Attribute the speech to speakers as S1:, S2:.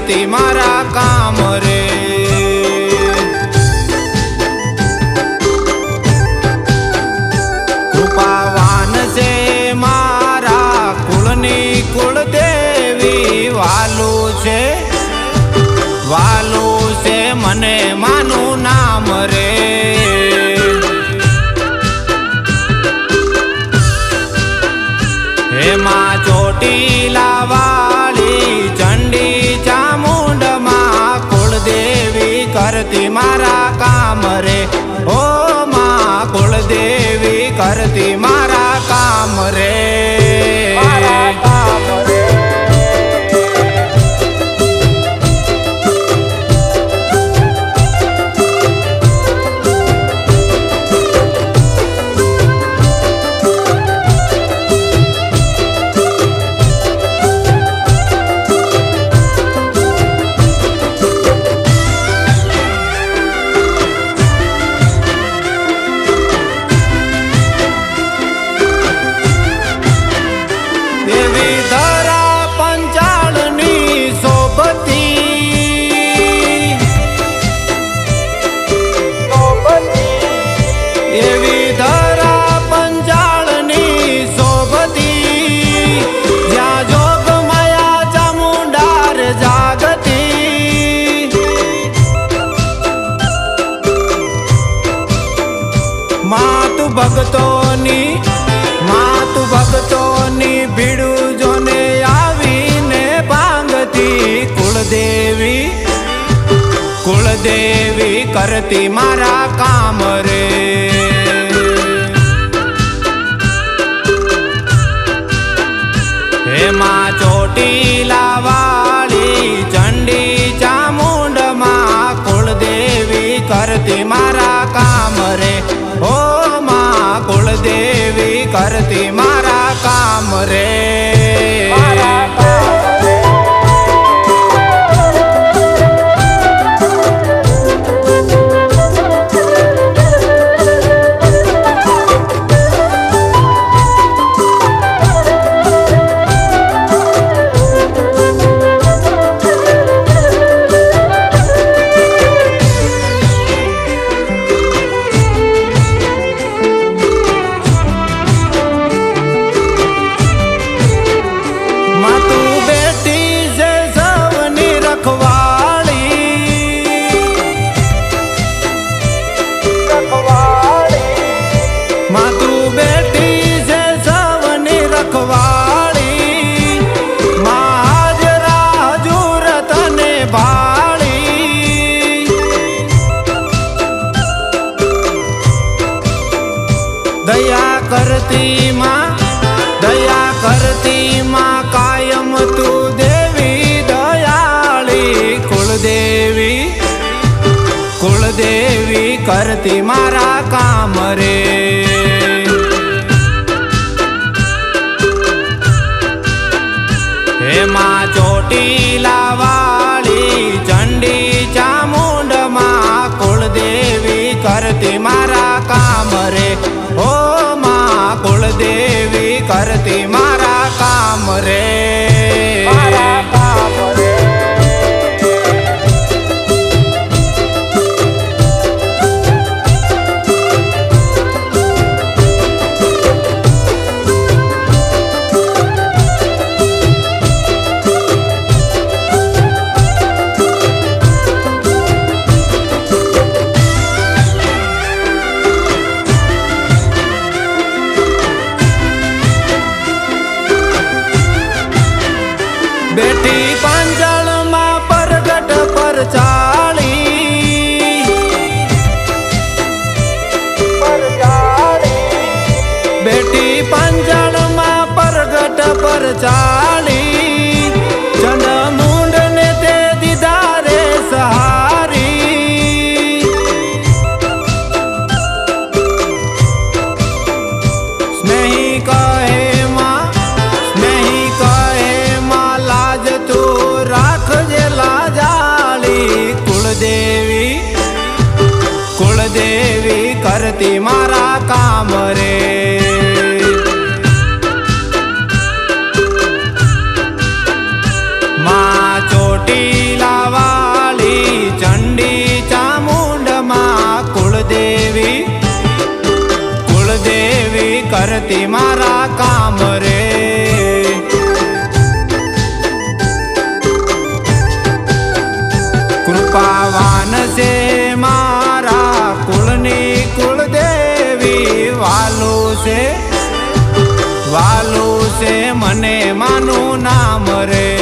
S1: करती मारा काम रे। कृपावान से मारा कुलनी कुलदेवी वालू से मने मानु नाम रे। हे मां ચોટીલા वाली चंडी चामुंड मां कुलदेवी करती मारा काम रे। ओ मां कुलदेवी करती मारा काम रे। मातु भक्तोनी भीड़ू जोने आवीने भांगती कुलदेवी करती मारा काम रे। हे मां ચોટીલા वाली चंडी चामुंड मां कुलदेवी करती मारा काम रे। ओ कुलदेवी करती मारा काम रे। दया करती मां कायम तू देवी दयाली। कुलदेवी करती मारा काम रे। हे मां ચોટીલા वाली चंडी चामुंड मां कुलदेवी करती मारा काम रे। ओ कुलदेवी करती मारा काम रे। बेटी पांजल मां परगट पर चाली। बेटी पांजल मां परगट पर चाली। चंड मुंड ने ते दीदारे सहारी। स्नेही कहे मां कुलदेवी करती मारा काम रे। કરતી મારા કામ રે. કૃપાવાન છે મારા કુળની કુળદેવી, વાલું છે મને માનું નામ રે.